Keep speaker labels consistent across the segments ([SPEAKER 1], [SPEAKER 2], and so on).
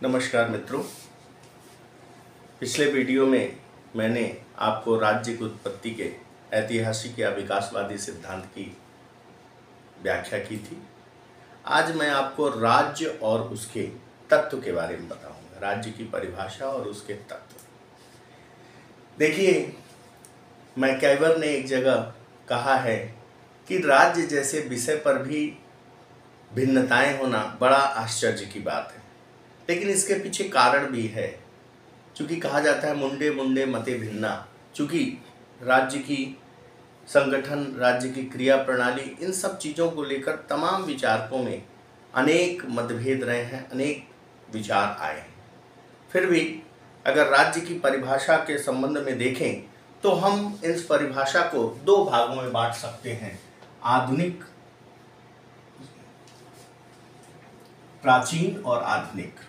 [SPEAKER 1] नमस्कार मित्रों। पिछले वीडियो में मैंने आपको राज्य की उत्पत्ति के ऐतिहासिक या विकासवादी सिद्धांत की व्याख्या की थी। आज मैं आपको राज्य और उसके तत्व के बारे में बताऊंगा, राज्य की परिभाषा और उसके तत्व। देखिए, मैकइवर ने एक जगह कहा है कि राज्य जैसे विषय पर भी भिन्नताएं होना बड़ा आश्चर्य की बात है, लेकिन इसके पीछे कारण भी है। चूँकि कहा जाता है मुंडे मुंडे मते भिन्ना, चूँकि राज्य की संगठन, राज्य की क्रिया प्रणाली, इन सब चीज़ों को लेकर तमाम विचारकों में अनेक मतभेद रहे हैं, अनेक विचार आए हैं। फिर भी अगर राज्य की परिभाषा के संबंध में देखें तो हम इस परिभाषा को दो भागों में बांट सकते हैं, आधुनिक, प्राचीन और आधुनिक।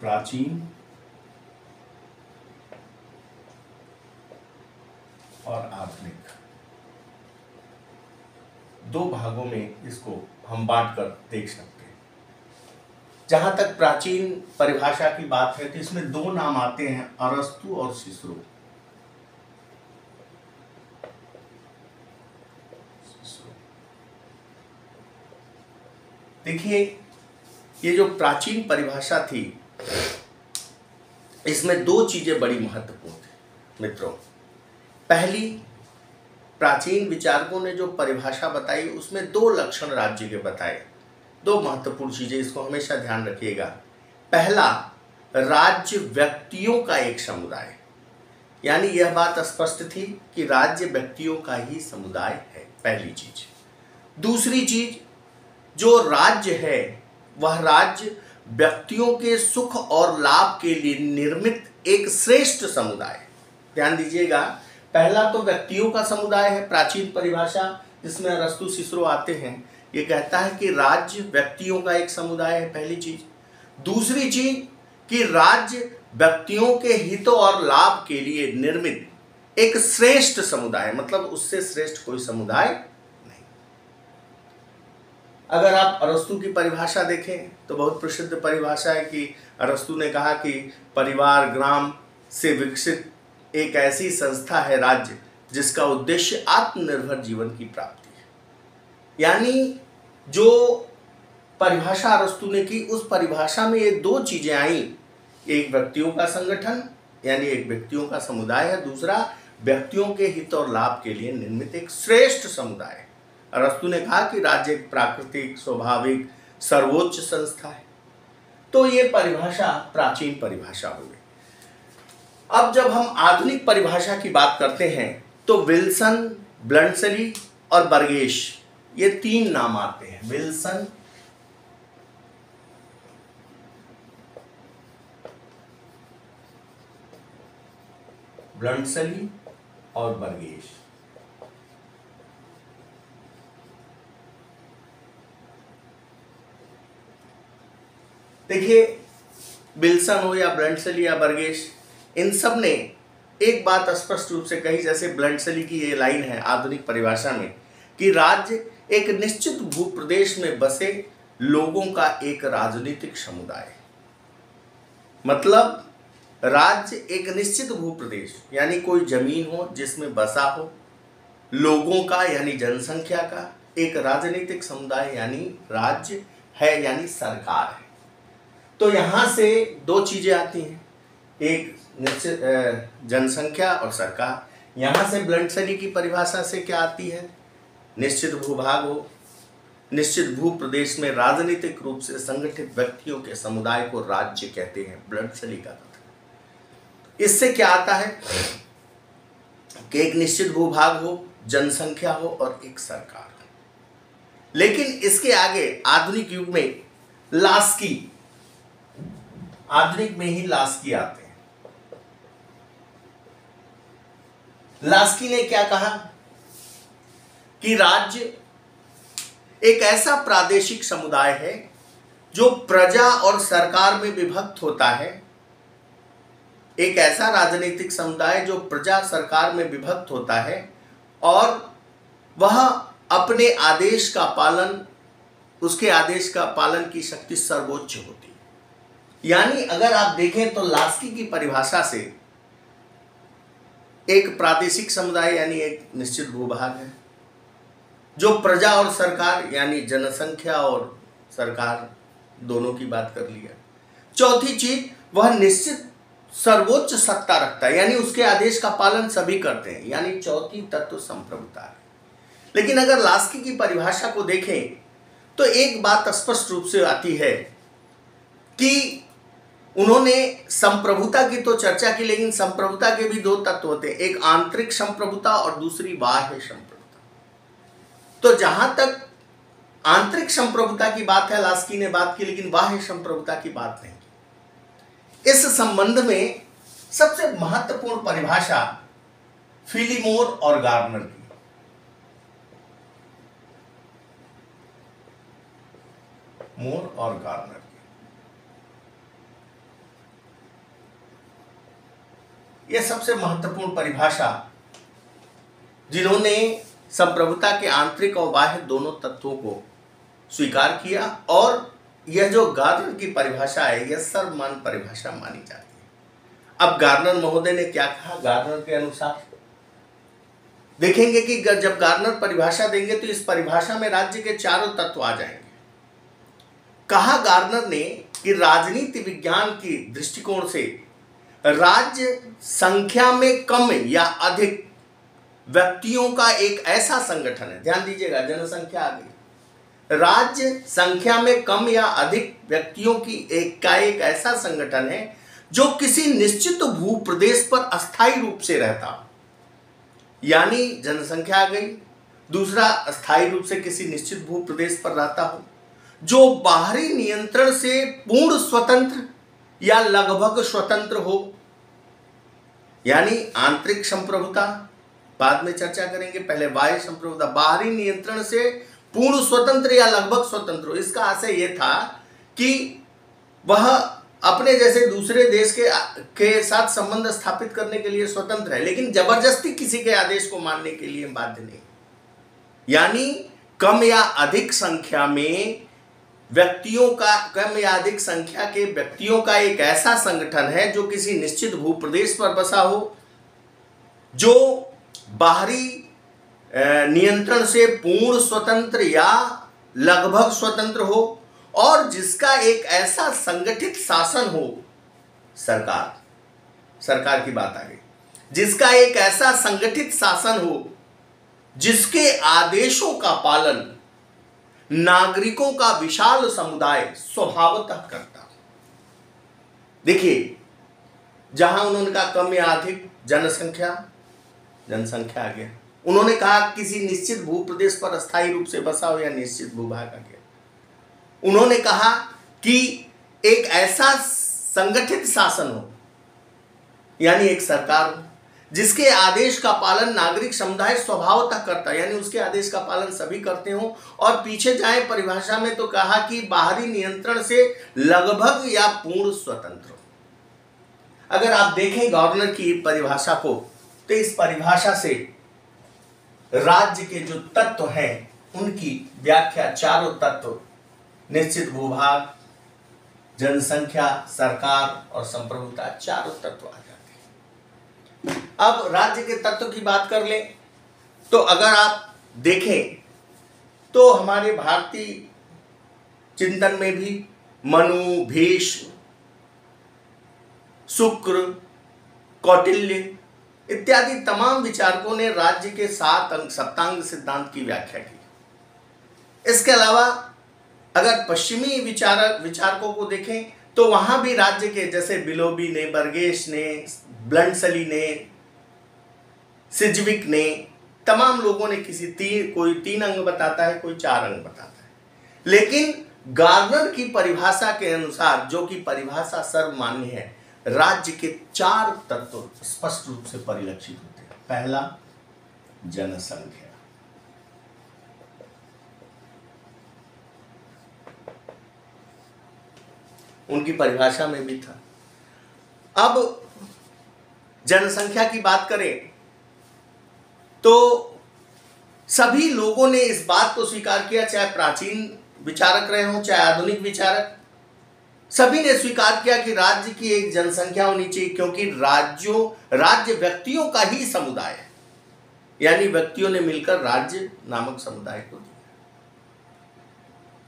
[SPEAKER 1] प्राचीन और आधुनिक दो भागों में इसको हम बांट कर देख सकते हैं। जहां तक प्राचीन परिभाषा की बात है तो इसमें दो नाम आते हैं, अरस्तु और सिसरो। देखिए, ये जो प्राचीन परिभाषा थी, इसमें दो चीजें बड़ी महत्वपूर्ण थी मित्रों। पहली, प्राचीन विचारकों ने जो परिभाषा बताई उसमें दो लक्षण राज्य के बताए, दो महत्वपूर्ण चीजें, इसको हमेशा ध्यान रखिएगा। पहला, राज्य व्यक्तियों का एक समुदाय, यानी यह बात स्पष्ट थी कि राज्य व्यक्तियों का ही समुदाय है, पहली चीज। दूसरी चीज, जो राज्य है वह राज्य व्यक्तियों के सुख और लाभ के लिए निर्मित एक श्रेष्ठ समुदाय। ध्यान दीजिएगा, पहला तो व्यक्तियों का समुदाय है, प्राचीन परिभाषा जिसमें अरस्तु सिसरो आते हैं, ये कहता है कि राज्य व्यक्तियों का एक समुदाय है, पहली चीज। दूसरी चीज कि राज्य व्यक्तियों के हितों और लाभ के लिए निर्मित एक श्रेष्ठ समुदाय, मतलब उससे श्रेष्ठ कोई समुदाय नहीं। अगर आप अरस्तु की परिभाषा देखें तो बहुत प्रसिद्ध परिभाषा है कि अरस्तु ने कहा कि परिवार ग्राम से विकसित एक ऐसी संस्था है राज्य जिसका उद्देश्य आत्मनिर्भर जीवन की प्राप्ति है। यानी जो परिभाषा अरस्तु ने की, उस परिभाषा में ये दो चीजें आई, एक व्यक्तियों का संगठन यानी एक व्यक्तियों का समुदाय है, दूसरा व्यक्तियों के हित और लाभ के लिए निर्मित एक श्रेष्ठ समुदाय है। अरस्तु ने कहा कि राज्य एक प्राकृतिक, स्वाभाविक, सर्वोच्च संस्था है। तो ये परिभाषा प्राचीन परिभाषा हो गई। अब जब हम आधुनिक परिभाषा की बात करते हैं तो विल्सन, ब्लंटसली और बर्गेश, ये तीन नाम आते हैं। विल्सन, ब्लंटसली और बर्गेश। देखिए, विल्सन हो या ब्लंटसली या बर्गेश, इन सब ने एक बात स्पष्ट रूप से कही, जैसे ब्लंटसली की ये लाइन है आधुनिक परिभाषा में कि राज्य एक निश्चित भूप्रदेश में बसे लोगों का एक राजनीतिक समुदाय। मतलब राज्य एक निश्चित भूप्रदेश यानी कोई जमीन हो जिसमें बसा हो लोगों का यानी जनसंख्या का एक राजनीतिक समुदाय यानी राज्य है, यानी सरकार है। तो यहां से दो चीजें आती हैं, एक निश्चित जनसंख्या और सरकार। यहां से ब्लंटसली की परिभाषा से क्या आती है, निश्चित भूभाग हो, निश्चित भू प्रदेश में राजनीतिक रूप से संगठित व्यक्तियों के समुदाय को राज्य कहते हैं, ब्लंटसली का कथन। इससे क्या आता है कि एक निश्चित भूभाग हो, जनसंख्या हो और एक सरकार हो। लेकिन इसके आगे आधुनिक युग में लास्की, आधुनिक में ही लास्की आते हैं। लास्की ने क्या कहा कि राज्य एक ऐसा प्रादेशिक समुदाय है जो प्रजा और सरकार में विभक्त होता है, एक ऐसा राजनीतिक समुदाय जो प्रजा सरकार में विभक्त होता है और वह अपने आदेश का पालन, उसके आदेश का पालन की शक्ति सर्वोच्च होती है। यानी अगर आप देखें तो लास्की की परिभाषा से एक प्रादेशिक समुदाय यानी एक निश्चित भूभाग है, जो प्रजा और सरकार यानी जनसंख्या और सरकार दोनों की बात कर लिया। चौथी चीज, वह निश्चित सर्वोच्च सत्ता रखता है, यानी उसके आदेश का पालन सभी करते हैं, यानी चौथी तत्व संप्रभुता है। लेकिन अगर लास्की की परिभाषा को देखें तो एक बात स्पष्ट रूप से आती है कि उन्होंने संप्रभुता की तो चर्चा की, लेकिन संप्रभुता के भी दो तत्व होते हैं, एक आंतरिक संप्रभुता और दूसरी बाह्य संप्रभुता। तो जहां तक आंतरिक संप्रभुता की बात है लास्की ने बात की, लेकिन बाह्य संप्रभुता की बात नहीं की। इस संबंध में सबसे महत्वपूर्ण परिभाषा फिलीमोर और गार्नर की। मोर और गार्नर की यह सबसे महत्वपूर्ण परिभाषा, जिन्होंने संप्रभुता के आंतरिक और बाह्य दोनों तत्वों को स्वीकार किया, और यह जो गार्नर की परिभाषा है यह सर्वमान्य परिभाषा मानी जाती है। अब गार्नर महोदय ने क्या कहा? गार्नर के अनुसार देखेंगे कि जब गार्नर परिभाषा देंगे तो इस परिभाषा में राज्य के चारों तत्व आ जाएंगे। कहा गार्नर ने कि राजनीति विज्ञान की दृष्टिकोण से राज्य संख्या में कम या अधिक व्यक्तियों का एक ऐसा संगठन है, ध्यान दीजिएगा, जनसंख्या आ गई, राज्य संख्या में कम या अधिक व्यक्तियों की एक ऐसा संगठन है जो किसी निश्चित भूप्रदेश पर अस्थायी रूप से रहता, यानी जनसंख्या आ गई। दूसरा, अस्थायी रूप से किसी निश्चित भूप्रदेश पर रहता हो, जो बाहरी नियंत्रण से पूर्ण स्वतंत्र या लगभग स्वतंत्र हो, यानी आंतरिक संप्रभुता बाद में चर्चा करेंगे, पहले बाह्य संप्रभुता। बाहरी नियंत्रण से पूर्ण स्वतंत्र या लगभग स्वतंत्र हो, इसका आशय यह था कि वह अपने जैसे दूसरे देश के साथ संबंध स्थापित करने के लिए स्वतंत्र है, लेकिन जबरदस्ती किसी के आदेश को मानने के लिए बाध्य नहीं। यानी कम या अधिक संख्या में व्यक्तियों का, कम या अधिक संख्या के व्यक्तियों का एक ऐसा संगठन है जो किसी निश्चित भूप्रदेश पर बसा हो, जो बाहरी नियंत्रण से पूर्ण स्वतंत्र या लगभग स्वतंत्र हो, और जिसका एक ऐसा संगठित शासन हो, सरकार की बात आ गई, जिसका एक ऐसा संगठित शासन हो जिसके आदेशों का पालन नागरिकों का विशाल समुदाय स्वभावतः करता। देखिए, जहां उन्होंने कहा कम या अधिक जनसंख्या आ गया, उन्होंने कहा किसी निश्चित भूप्रदेश पर अस्थायी रूप से बसा हो या निश्चित भूभाग आ गया, उन्होंने कहा कि एक ऐसा संगठित शासन हो, यानी एक सरकार हो जिसके आदेश का पालन नागरिक समुदाय स्वभावतः करता, यानी उसके आदेश का पालन सभी करते हो। और पीछे जाए परिभाषा में तो कहा कि बाहरी नियंत्रण से लगभग या पूर्ण स्वतंत्र हो। अगर आप देखें गवर्नर की परिभाषा को, तो इस परिभाषा से राज्य के जो तत्व हैं उनकी व्याख्या, चारों तत्व, निश्चित भूभाग, जनसंख्या, सरकार और संप्रभुता, चारों तत्व आ जाते हैं। अब राज्य के तत्व की बात कर लें तो अगर आप देखें तो हमारे भारतीय चिंतन में भी मनु, भीष्म, शुक्र, कौटिल्य इत्यादि तमाम विचारकों ने राज्य के 7 अंग सप्तांग सिद्धांत की व्याख्या की। इसके अलावा अगर पश्चिमी विचारकों को देखें तो वहां भी राज्य के, जैसे बिलोबी ने, बर्गेश ने, ब्लंडसली ने, सिजविक ने, तमाम लोगों ने कोई 3 अंग बताता है, कोई 4 अंग बताता है। लेकिन गार्नर की परिभाषा के अनुसार, जो कि परिभाषा सर्वमान्य है, राज्य के 4 तत्व स्पष्ट रूप से परिलक्षित होते हैं। पहला, जनसंख्या, उनकी परिभाषा में भी था। अब जनसंख्या की बात करें तो सभी लोगों ने इस बात को स्वीकार किया, चाहे प्राचीन विचारक रहे हों चाहे आधुनिक विचारक, सभी ने स्वीकार किया कि राज्य की एक जनसंख्या होनी चाहिए, क्योंकि राज्य व्यक्तियों का ही समुदाय है, यानी व्यक्तियों ने मिलकर राज्य नामक समुदाय को दिया।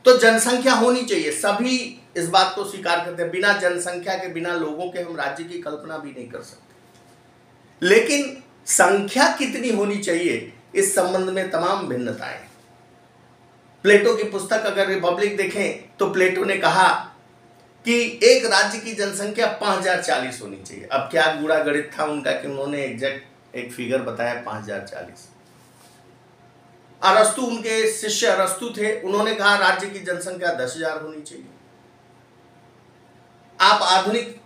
[SPEAKER 1] तो जनसंख्या होनी चाहिए, सभी इस बात को स्वीकार करते हैं। बिना जनसंख्या के, बिना लोगों के हम राज्य की कल्पना भी नहीं कर सकते। लेकिन संख्या कितनी होनी चाहिए, इस संबंध में तमाम भिन्नताएं। प्लेटो की पुस्तक अगर रिपब्लिक देखें तो प्लेटो ने कहा कि एक राज्य की जनसंख्या 5040 होनी चाहिए। अब क्या गुड़ा गणित था उनका कि उन्होंने एग्जैक्ट एक फिगर बताया 5040। अरस्तु, उनके शिष्य अरस्तु थे, उन्होंने कहा राज्य की जनसंख्या 10,000 होनी चाहिए। आप आधुनिक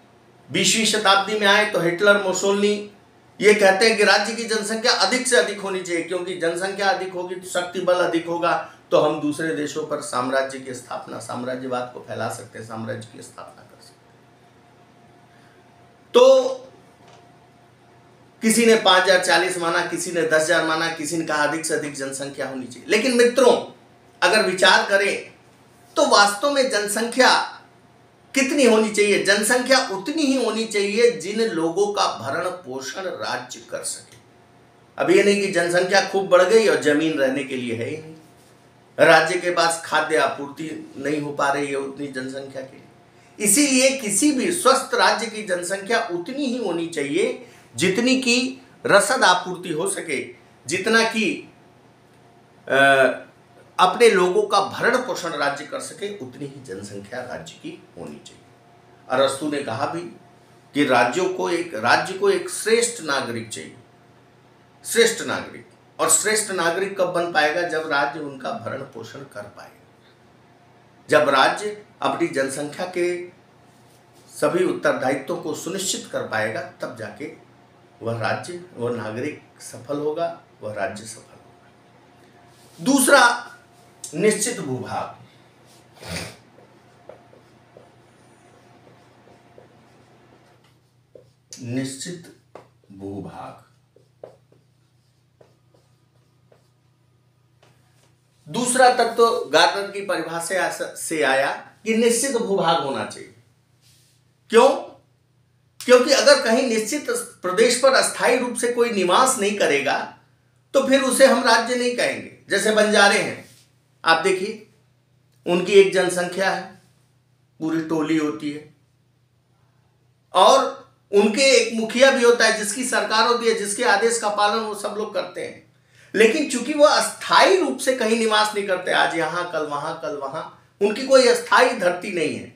[SPEAKER 1] 20वीं शताब्दी में आए तो हिटलर, मुसोलिनी ये कहते हैं कि राज्य की जनसंख्या अधिक से अधिक होनी चाहिए, क्योंकि जनसंख्या अधिक होगी तो शक्ति बल अधिक होगा, तो हम दूसरे देशों पर साम्राज्य की स्थापना, साम्राज्यवाद को फैला सकते हैं, साम्राज्य की स्थापना कर सकते हैं। तो किसी ने 5040 माना, किसी ने 10,000 माना, किसी ने कहा अधिक से अधिक जनसंख्या होनी चाहिए। लेकिन मित्रों, अगर विचार करें तो वास्तव में जनसंख्या कितनी होनी चाहिए? जनसंख्या उतनी ही होनी चाहिए जिन लोगों का भरण पोषण राज्य कर सके। अब ये नहीं कि जनसंख्या खूब बढ़ गई और जमीन रहने के लिए है ही नहीं, राज्य के पास खाद्य आपूर्ति नहीं हो पा रही है उतनी जनसंख्या के लिए। इसीलिए किसी भी स्वस्थ राज्य की जनसंख्या उतनी ही होनी चाहिए जितनी की रसद आपूर्ति हो सके, जितना कि अपने लोगों का भरण पोषण राज्य कर सके, उतनी ही जनसंख्या राज्य की होनी चाहिए। अरस्तु ने कहा भी कि राज्य को एक श्रेष्ठ नागरिक चाहिए, श्रेष्ठ नागरिक। और श्रेष्ठ नागरिक कब बन पाएगा? जब राज्य उनका भरण पोषण कर पाएगा, जब राज्य अपनी जनसंख्या के सभी उत्तरदायित्वों को सुनिश्चित कर पाएगा, तब जाके वह राज्य, वह नागरिक सफल होगा, वह राज्य सफल होगा। दूसरा, निश्चित भूभाग। निश्चित भूभाग दूसरा तत्व गार्डनर की परिभाषा से आया कि निश्चित भूभाग होना चाहिए। क्यों? क्योंकि अगर कहीं निश्चित प्रदेश पर अस्थायी रूप से कोई निवास नहीं करेगा तो फिर उसे हम राज्य नहीं कहेंगे। जैसे बंजारे हैं, आप देखिए, उनकी एक जनसंख्या है, पूरी टोली होती है, और उनके एक मुखिया भी होता है जिसकी सरकार होती है, जिसके आदेश का पालन वो सब लोग करते हैं। लेकिन चूंकि वो अस्थायी रूप से कहीं निवास नहीं करते, आज यहां कल वहां कल वहां, उनकी कोई अस्थायी धरती नहीं है,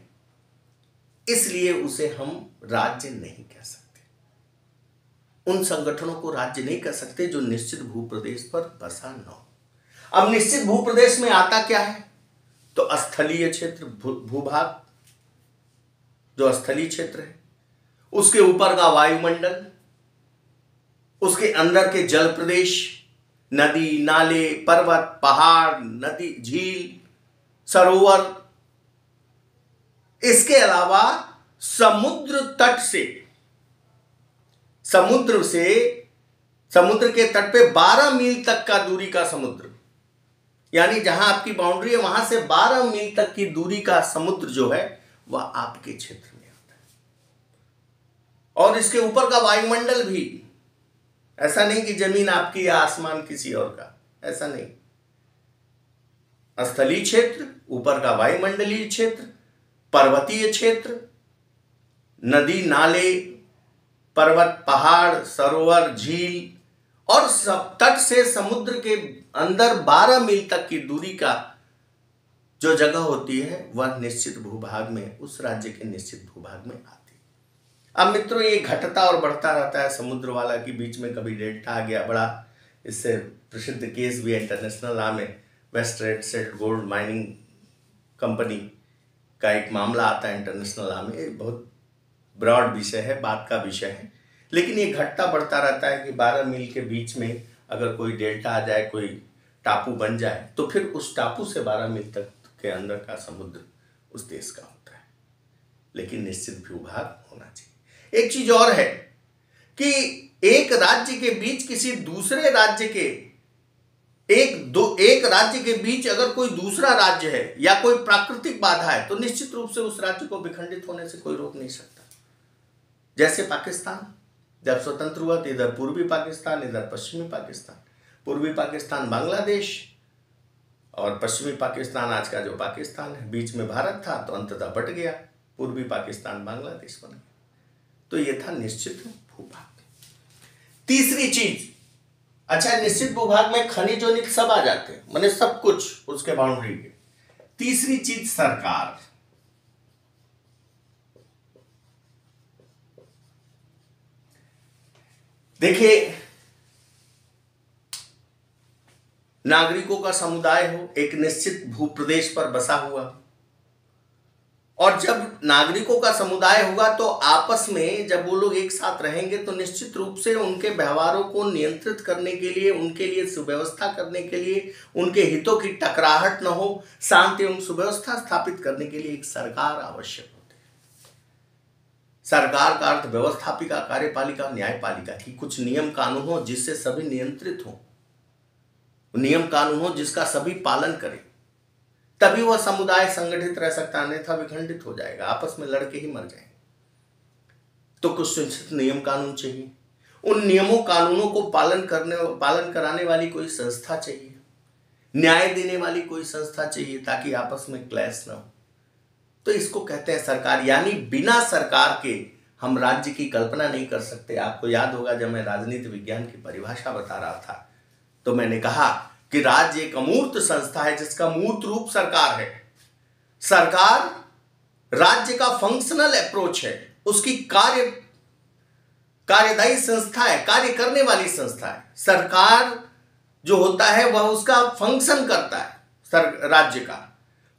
[SPEAKER 1] इसलिए उसे हम राज्य नहीं कह सकते। उन संगठनों को राज्य नहीं कह सकते जो निश्चित भूप्रदेश पर बसा न हो। अब निश्चित भूप्रदेश में आता क्या है? तो स्थलीय क्षेत्र, भूभाग, जो स्थलीय क्षेत्र है, उसके ऊपर का वायुमंडल, उसके अंदर के जल प्रदेश, नदी, नाले, पर्वत, पहाड़, नदी, झील, सरोवर, इसके अलावा समुद्र तट से, समुद्र के तट पे 12 मील तक का दूरी का समुद्र, यानी जहां आपकी बाउंड्री है वहां से 12 मील तक की दूरी का समुद्र जो है वह आपके क्षेत्र में आता है। और इसके ऊपर का वायुमंडल भी, ऐसा नहीं कि जमीन आपकी या आसमान किसी और का, ऐसा नहीं। स्थलीय क्षेत्र, ऊपर का वायुमंडलीय क्षेत्र, पर्वतीय क्षेत्र, नदी, नाले, पर्वत, पहाड़, सरोवर, झील, और सब तट से समुद्र के अंदर 12 मील तक की दूरी का जो जगह होती है वह निश्चित भूभाग में, उस राज्य के निश्चित भूभाग में आती है। अब मित्रों, ये घटता और बढ़ता रहता है समुद्र वाला, कि बीच में कभी डेल्टा आ गया, बड़ा इससे प्रसिद्ध केस भी है इंटरनेशनल लॉ में, west red set gold mining company का एक मामला आता है इंटरनेशनल लॉ में। ये बहुत ब्रॉड विषय है, बात का विषय है, लेकिन ये घटता बढ़ता रहता है कि 12 मील के बीच में अगर कोई डेल्टा आ जाए, कोई टापू बन जाए, तो फिर उस टापू से 12 मील तक के अंदर का समुद्र उस देश का होता है। लेकिन निश्चित भूभाग होना चाहिए। एक चीज और है कि एक राज्य के बीच किसी दूसरे राज्य के एक राज्य के बीच अगर कोई दूसरा राज्य है या कोई प्राकृतिक बाधा है तो निश्चित रूप से उस राज्य को विखंडित होने से कोई रोक नहीं सकता। जैसे पाकिस्तान जब स्वतंत्र हुआ तो इधर पूर्वी पाकिस्तान, इधर पश्चिमी पाकिस्तान, पूर्वी पाकिस्तान बांग्लादेश और पश्चिमी पाकिस्तान आज का जो पाकिस्तान है, बीच में भारत था तो अंततः बट गया, पूर्वी पाकिस्तान बांग्लादेश बन गया। तो यह था निश्चित भूभाग। तीसरी चीज, अच्छा निश्चित भूभाग में खनिज वनिज सब आ जाते हैं, माने सब कुछ उसके बाउंड्री के। तीसरी चीज सरकार। देखिए, नागरिकों का समुदाय हो, एक निश्चित भूप्रदेश पर बसा हुआ, और जब नागरिकों का समुदाय होगा तो आपस में जब वो लोग एक साथ रहेंगे तो निश्चित रूप से उनके व्यवहारों को नियंत्रित करने के लिए, उनके लिए सुव्यवस्था करने के लिए, उनके हितों की टकराहट न हो, शांति एवं सुव्यवस्था स्थापित करने के लिए एक सरकार आवश्यक होती है। सरकार का अर्थ व्यवस्थापिका, कार्यपालिका, न्यायपालिका की कुछ नियम कानून हो जिससे सभी नियंत्रित हो, नियम कानून हो जिसका सभी पालन करें, तभी वह समुदाय संगठित रह सकता, अन्यथा विखंडित हो जाएगा, आपस में लड़के ही मर जाएंगे। तो कुछ निश्चित नियम कानून चाहिए, उन नियमों कानूनों को पालन कराने वाली कोई संस्था चाहिए, न्याय देने वाली कोई संस्था चाहिए ताकि आपस में क्लैश न हो। तो इसको कहते हैं सरकार। यानी बिना सरकार के हम राज्य की कल्पना नहीं कर सकते। आपको याद होगा जब मैं राजनीति विज्ञान की परिभाषा बता रहा था तो मैंने कहा कि राज्य एक अमूर्त संस्था है जिसका मूर्त रूप सरकार है। सरकार राज्य का फंक्शनल अप्रोच है, उसकी कार्यदायी संस्था है, कार्य करने वाली संस्था है। सरकार जो होता है वह उसका फंक्शन करता है राज्य का।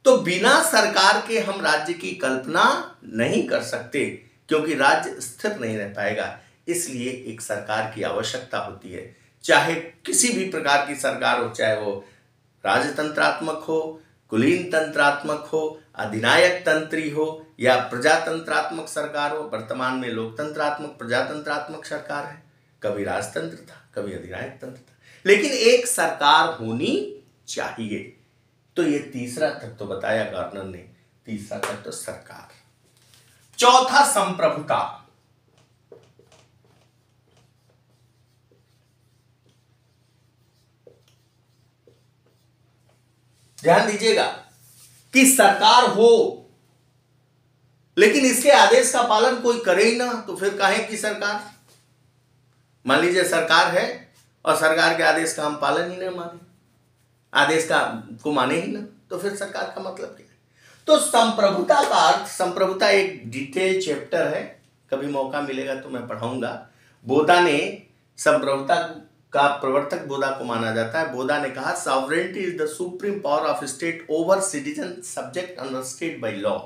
[SPEAKER 1] तो बिना सरकार के हम राज्य की कल्पना नहीं कर सकते, क्योंकि राज्य स्थिर नहीं रह पाएगा। इसलिए एक सरकार की आवश्यकता होती है, चाहे किसी भी प्रकार की सरकार हो, चाहे वो राजतंत्रात्मक हो, कुलीन तंत्रात्मक हो, अधिनायक तंत्री हो या प्रजातंत्रात्मक सरकार हो। वर्तमान में लोकतंत्रात्मक प्रजातंत्रात्मक सरकार है, कभी राजतंत्र था, कभी अधिनायक तंत्र था, लेकिन एक सरकार होनी चाहिए। तो ये तीसरा तत्व बताया गार्नर ने, तीसरा तत्व सरकार। चौथा संप्रभुता। ध्यान दीजिएगा कि सरकार हो लेकिन इसके आदेश का पालन कोई करे ही ना, तो फिर काहे की सरकार। मान लीजिए सरकार है और सरकार के आदेश का हम पालन ही नहीं माने, आदेश को माने ही ना, तो फिर सरकार का मतलब क्या है। तो संप्रभुता का अर्थ, संप्रभुता एक डिटेल चैप्टर है, कभी मौका मिलेगा तो मैं पढ़ाऊंगा। बोधा ने संप्रभुता का प्रवर्तक बोधा को माना जाता है। बोधा ने कहा sovereignty is the supreme power of state over citizen subject under state by law.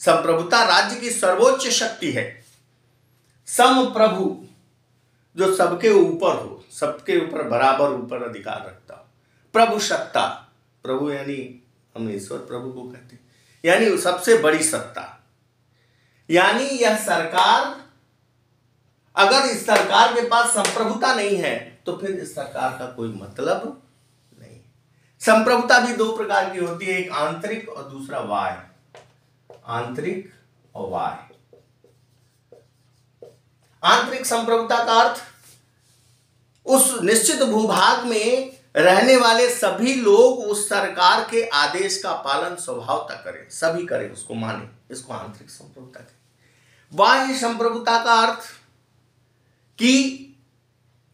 [SPEAKER 1] संप्रभुता राज्य की सर्वोच्च शक्ति है। समप्रभु जो सबके ऊपर हो, सबके ऊपर बराबर ऊपर अधिकार रखता हो। प्रभु सत्ता, प्रभु यानी हम ईश्वर प्रभु को कहते हैं, यानी सबसे बड़ी सत्ता। यानी यह सरकार, अगर इस सरकार के पास संप्रभुता नहीं है तो फिर इस सरकार का कोई मतलब नहीं। संप्रभुता भी दो प्रकार की होती है, एक आंतरिक और दूसरा बाह्य। आंतरिक और बाह्य। आंतरिक संप्रभुता का अर्थ उस निश्चित भूभाग में रहने वाले सभी लोग उस सरकार के आदेश का पालन स्वभावतः करें, सभी करें, उसको माने, इसको आंतरिक संप्रभुता कहें। बाह्य संप्रभुता का अर्थ कि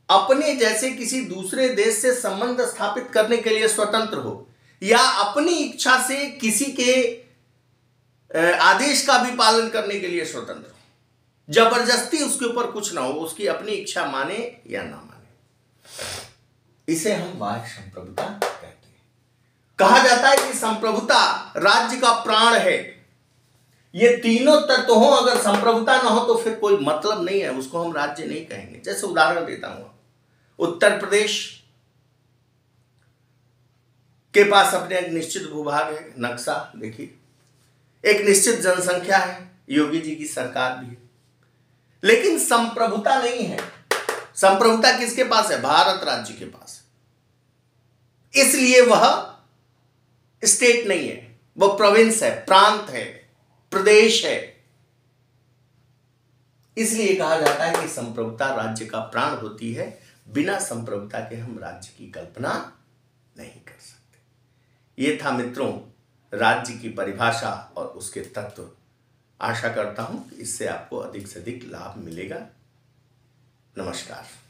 [SPEAKER 1] अपने जैसे किसी दूसरे देश से संबंध स्थापित करने के लिए स्वतंत्र हो, या अपनी इच्छा से किसी के आदेश का भी पालन करने के लिए स्वतंत्र हो। जबरदस्ती उसके ऊपर कुछ ना हो, उसकी अपनी इच्छा माने या ना माने, इसे हम बाह्य संप्रभुता कहते हैं। कहा जाता है कि संप्रभुता राज्य का प्राण है। ये तीनों तत्व हो, अगर संप्रभुता ना हो तो फिर कोई मतलब नहीं है, उसको हम राज्य नहीं कहेंगे। जैसे उदाहरण देता हूं, उत्तर प्रदेश के पास अपने एक निश्चित भूभाग है, नक्शा देखिए, एक निश्चित जनसंख्या है, योगी जी की सरकार भी है, लेकिन संप्रभुता नहीं है। संप्रभुता किसके पास है? भारत राज्य के पास। इसलिए वह स्टेट नहीं है, वह प्रोविंस है, प्रांत है, प्रदेश है। इसलिए कहा जाता है कि संप्रभुता राज्य का प्राण होती है। बिना संप्रभुता के हम राज्य की कल्पना नहीं कर सकते। ये था मित्रों राज्य की परिभाषा और उसके तत्व। आशा करता हूं कि इससे आपको अधिक से अधिक लाभ मिलेगा। नमस्कार।